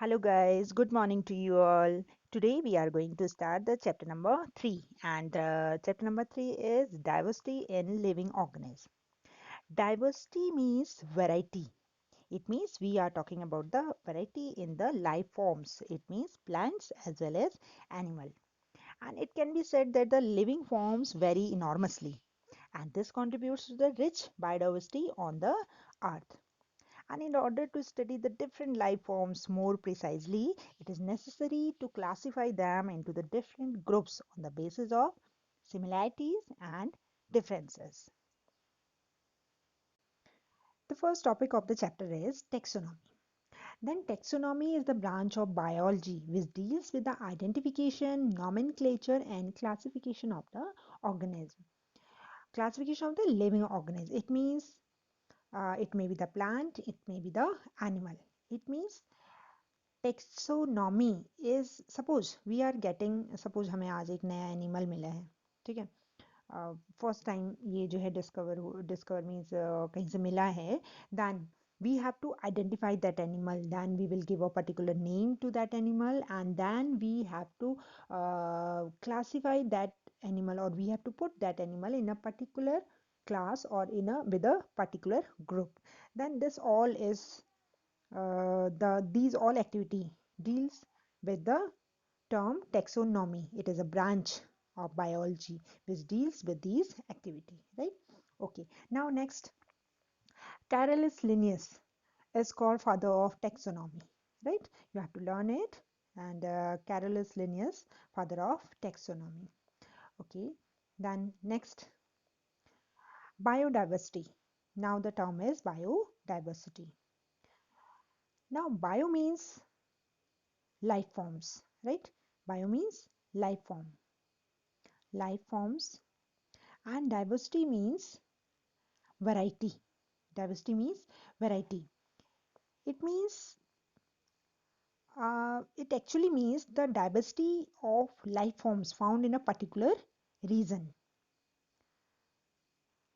Hello, guys. Good morning to you all. Today, we are going to start the chapter number 3, and chapter number 3 is diversity in living organisms. Diversity means variety. It means we are talking about the variety in the life forms. It means plants as well as animal. And it can be said that the living forms vary enormously, and this contributes to the rich biodiversity on the earth. And in order to study the different life forms more precisely, it is necessary to classify them into the different groups on the basis of similarities and differences. The first topic of the chapter is taxonomy. Then taxonomy is the branch of biology which deals with the identification, nomenclature and classification of the organism. Classification of the living organism. It means it may be the plant, it may be the animal. It means taxonomy is suppose we are getting suppose हमें आज एक नया animal मिला है ठीक है first time ये जो है डिस्कवर मीन्स कहीं से मिला है then we have to identify that animal, then we will give a particular name to that animal, and then we have to classify that animal, or we have to put that animal in a particular class or in a with a particular group. Then this all is these all activity deals with the term taxonomy. It is a branch of biology which deals with these activity, right? Okay. Now next, Carolus Linnaeus is called father of taxonomy, right? You have to learn it. And Carolus Linnaeus, father of taxonomy. Okay. Then next, biodiversity. Now the term is biodiversity. Now bio means life forms, right? Bio means life life forms, and diversity means variety. Diversity means variety. It means it actually means the diversity of life forms found in a particular region.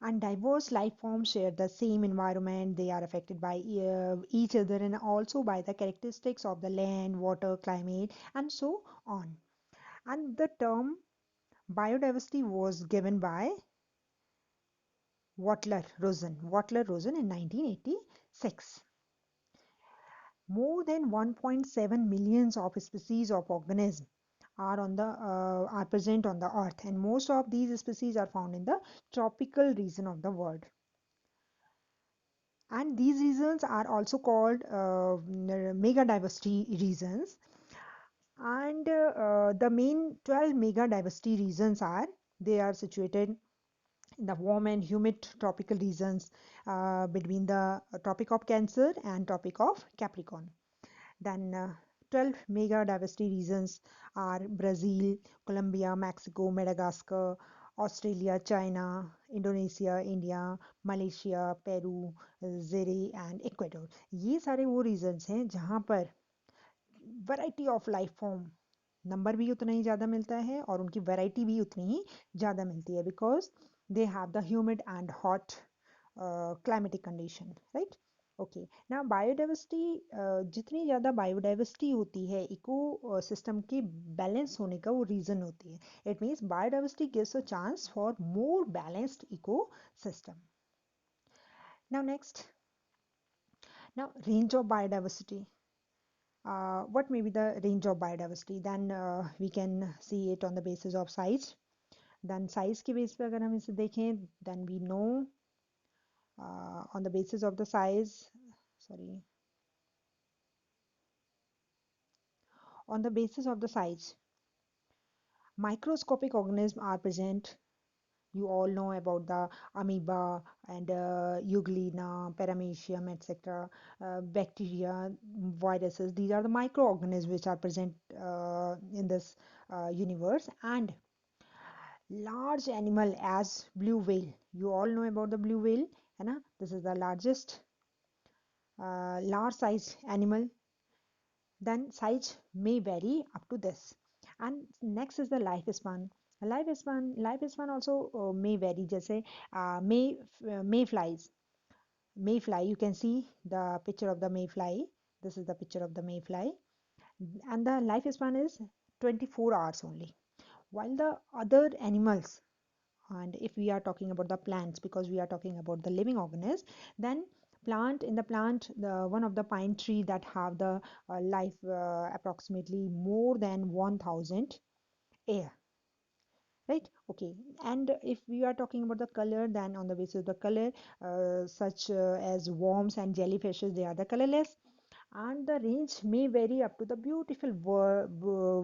And diverse life forms share the same environment. They are affected by each other and also by the characteristics of the land, water, climate, and so on. And the term biodiversity was given by Watler Rosen in 1986. More than 1.7 millions of species of organisms are present on the earth, and most of these species are found in the tropical region of the world. And these regions are also called mega diversity regions. And the main 12 mega diversity regions are they are situated in the warm and humid tropical regions between the Tropic of Cancer and Tropic of Capricorn. Then 12 mega diversity regions are Brazil, Colombia, Mexico, Madagascar, Australia, China, Indonesia, India, Malaysia, Peru, Zaire and Ecuador. ये सारे वो regions हैं जहाँ पर variety of life form number भी उतना ही ज़्यादा मिलता है और उनकी वैरायटी भी उतनी ही ज़्यादा मिलती है because they have the humid and hot climatic condition right okay ना बायोडाइवर्सिटी जितनी ज़्यादा बायोडाइवर्सिटी होती है इको सिस्टम के बैलेंस होने का वो रीज़न होती है it means biodiversity gives a chance for more balanced ecosystem now next now range of biodiversity what may be the range of biodiversity, then we can see it on the basis of size. Then size के base पे अगर हम इसे देखें, then we know on the basis of the size, sorry, on the basis of the size, microscopic organisms are present. You all know about the amoeba and euglena, paramecium, etc. Bacteria, viruses. These are the microorganisms which are present in this universe. And large animal as blue whale. You all know about the blue whale, है ना? This is the largest large sized animal. Then size may vary up to this. And next is the lifespan. Lifespan also may vary. जैसे mayflies. Mayfly, you can see the picture of the mayfly. This is the picture of the mayfly. and the lifespan is 24 hours only. While the other animals, and if we are talking about the plants, because we are talking about the living organisms, then plant, the one of the pine tree that have the life approximately more than 1000 year, right? Okay. And if we are talking about the color, then on the basis of the color, such as worms and jellyfishes, they are the colorless, and the range may vary up to the beautiful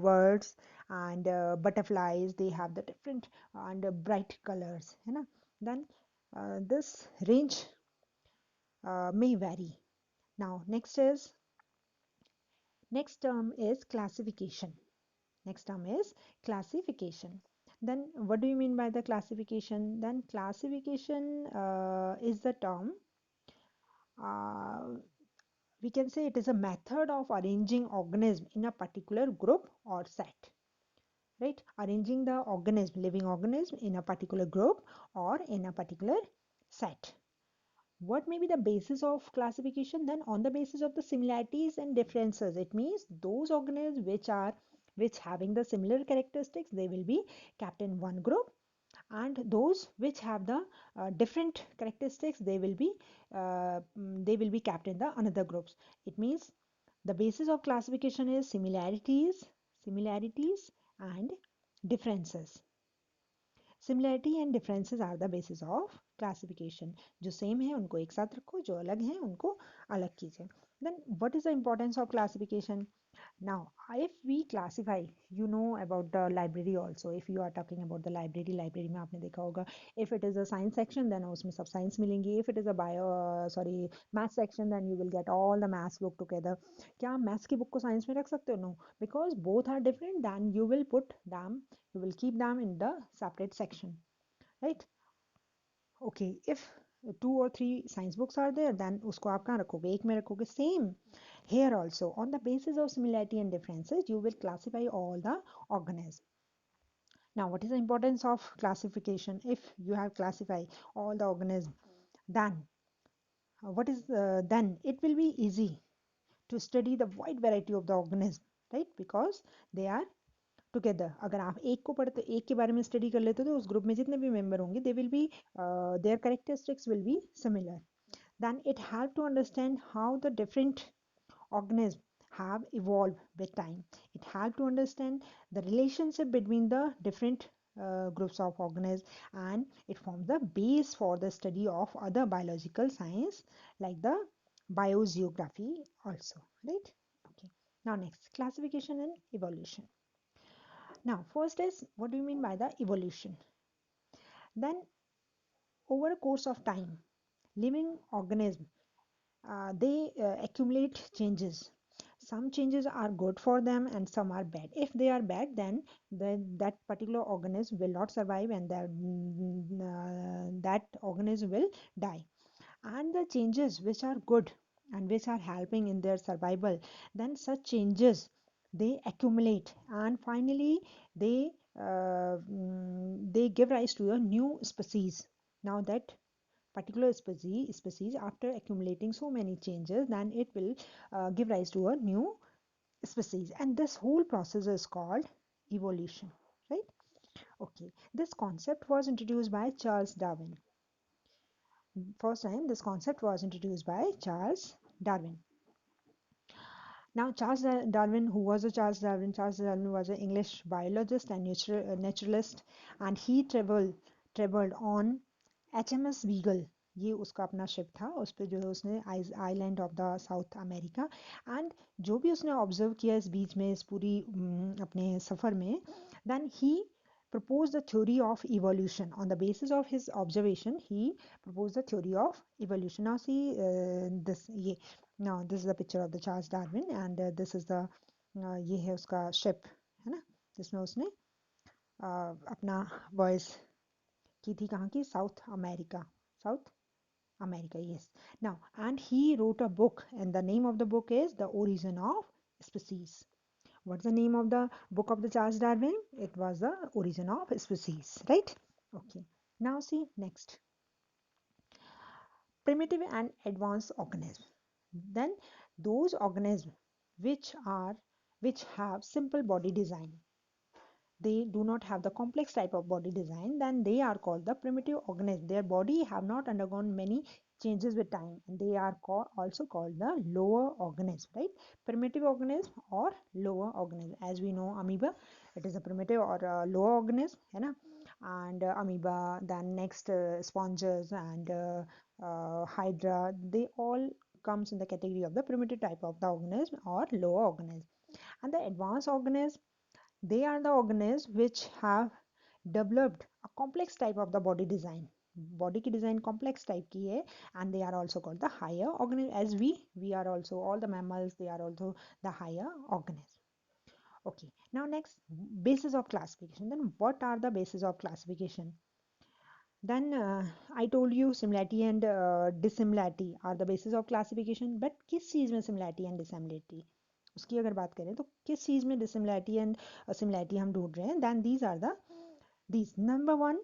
birds and butterflies. They have the different and bright colors, you know. Then this range may vary. Now next term is classification. Next term is classification. Then what do you mean by the classification? Then classification is the term, uh, we can say it is a method of arranging organism in a particular group or set, right? Arranging the organism, living organism, in a particular group or in a particular set. What may be the basis of classification? Then on the basis of the similarities and differences, it means those organisms which having the similar characteristics, they will be kept in one group, and those which have the different characteristics, they will be kept in the another groups. It means the basis of classification is similarities and differences. Similarity and differences are the basis of classification. जो same है उनको एक साथ रखो, जो अलग हैं उनको अलग कीजिए. Then what is the importance of classification? Now, if we classify, you know about the library also. If you are talking about the library में आपने देखा होगा, if it is a science section, then उसमें सब science मिलेंगी. If it is a math section, then you will get all the maths book together. क्या आप maths की book को science में रख सकते हो? No, because both are different. Then you will keep them in the separate section, right? Okay, if two or three science books are there, then उसको आप कहाँ रखोगे? एक में रखोगे. Same here also, on the basis of similarity and differences, you will classify all the organisms. Now, what is the importance of classification? If you have classified all the organisms, then then it will be easy to study the wide variety of the organism, right? Because they are together. अगर आप एक को पढ़ते, एक के बारे में study कर लेते हो, तो उस ग्रुप में जितने भी मेंबर होंगे, they will be their characteristics will be similar. Then it help to understand how the different organisms have evolved with time. It helps to understand the relationship between the different groups of organisms, and it forms the base for the study of other biological science like the biogeography also, right? Okay. Now next, classification and evolution. Now first is, what do you mean by the evolution? Then over a course of time, living organisms, they accumulate changes. Some changes are good for them and some are bad. If they are bad, then that particular organism will not survive, and that organism will die. And the changes which are good and which are helping in their survival, then such changes, they accumulate, and finally they they give rise to a new species. Now that particular species, after accumulating so many changes, then it will give rise to a new species, and this whole process is called evolution, right? Okay, this concept was introduced by Charles Darwin. First time this concept was introduced by Charles Darwin. Now, Darwin, who was a Charles Darwin? Charles Darwin was an English biologist and naturalist, and he traveled on HMS Beagle. ये उसका अपना ship था, उस पे जो है उसने island of the south America, and जो भी उसने ऑब्जर्व किया इस बीच में, इस पूरी अपने सफ़र में, then he proposed the theory of evolution. On the basis of his observation, he proposed the theory of evolution. Now see now this is the picture of the Charles Darwin, and this is the ये है उसका ship, है ना, जिसमें उसने अपना voice की थी, कहाँ की? South America, yes. Now, and he wrote a book, and the name of the book is The Origin of Species. What's the name of the book of the Charles Darwin? It was The Origin of Species, right? Okay. Now see next. Primitive and advanced organisms. Then those organisms which are which have simple body design. They do not have the complex type of body design, then they are called the primitive organisms. Their body have not undergone many changes with time, and they are also called the lower organism, right? Primitive organism or lower organism. As we know, amoeba, it is a primitive or a lower organism, है ना? And amoeba, then next sponges and hydra, they all comes in the category of the primitive type of the organism or lower organism. And the advanced organism, they are the organisms which have developed a complex type of the body design. Body की design complex type की है, and they are also called the higher organism. As we are also, all the mammals, they are also the higher organism. Okay, now next, basis of classification. Then what are the basis of classification? Then I told you similarity and dissimilarity are the basis of classification. But किस चीज़ में similarity and dissimilarity, उसकी अगर बात करें तो किस चीज़ में dissimilarity and similarity हम ढूंढ रहे हैं? Then these are the these number one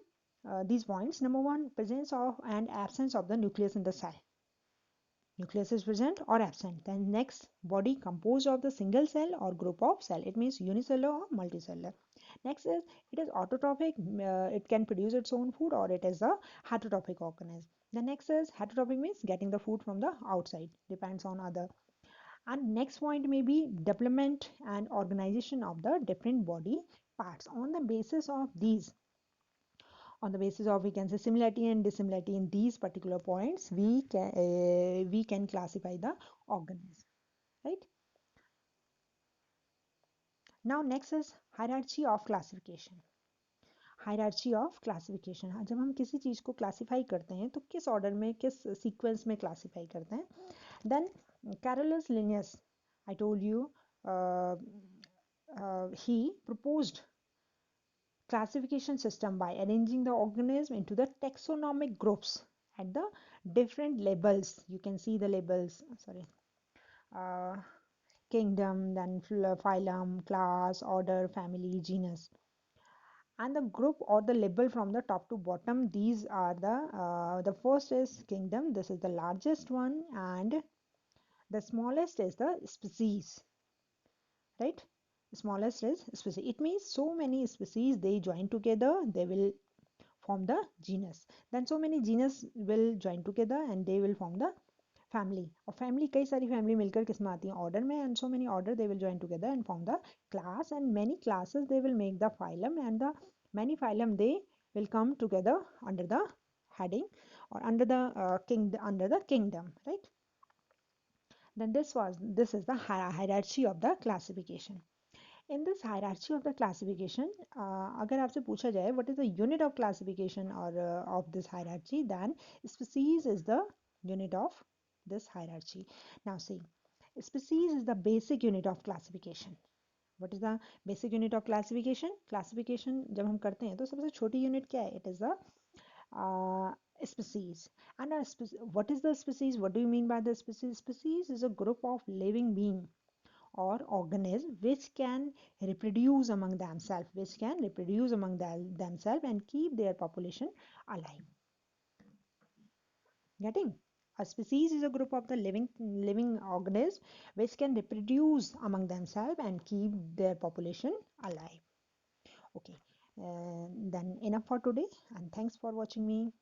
these points. Number one, presence of and absence of the nucleus in the cell. Nucleus is present or absent. Then next, body composed of the single cell or group of cell. It means unicellular or multicellular. Next is, it is autotrophic. It can produce its own food, or it is a heterotrophic organism. The next is, heterotrophic means getting the food from the outside. Depends on other. And next point may be development and organization of the different body parts. On the basis of these, on the basis of, we can say, similarity and dissimilarity in these particular points, we can classify the organism, right? Now next is hierarchy of classification. Hierarchy of classification. हाँ, जब हम किसी चीज़ को classify करते हैं तो किस order में, किस सीक्वेंस में क्लासीफाई करते हैं? Then Carolus Linnaeus, I told you, he proposed classification system by arranging the organism into the taxonomic groups at the different labels. You can see the labels, sorry, uh, kingdom, then phylum, class, order, family, genus, and the group or the label from the top to bottom. These are the first is kingdom. This is the largest one, and the smallest is the species, right? The smallest is species. It means so many species, they join together, they will form the genus. Then so many genus will join together and they will form the family. और family, कई सारी family मिलकर किस में आती हैं? Order में. And so many order, they will join together and form the class, and many classes, they will make the phylum, and the many phylum, they will come together under the heading or under the under the kingdom, right? Then this is the hierarchy of the classification. In this hierarchy of the classification, अगर आपसे पूछा जाए what is the unit of classification or of this hierarchy, then species is the unit of this hierarchy. Now see, species is the basic unit of classification. What is the basic unit of classification? Classification जब हम करते हैं तो सबसे छोटी unit क्या है? It is the species. And what is the species? What do you mean by the species? Species is a group of living being or organism which can reproduce among themselves, themselves and keep their population alive. Getting? A species is a group of the living organisms which can reproduce among themselves and keep their population alive. Okay, then enough for today, and thanks for watching me.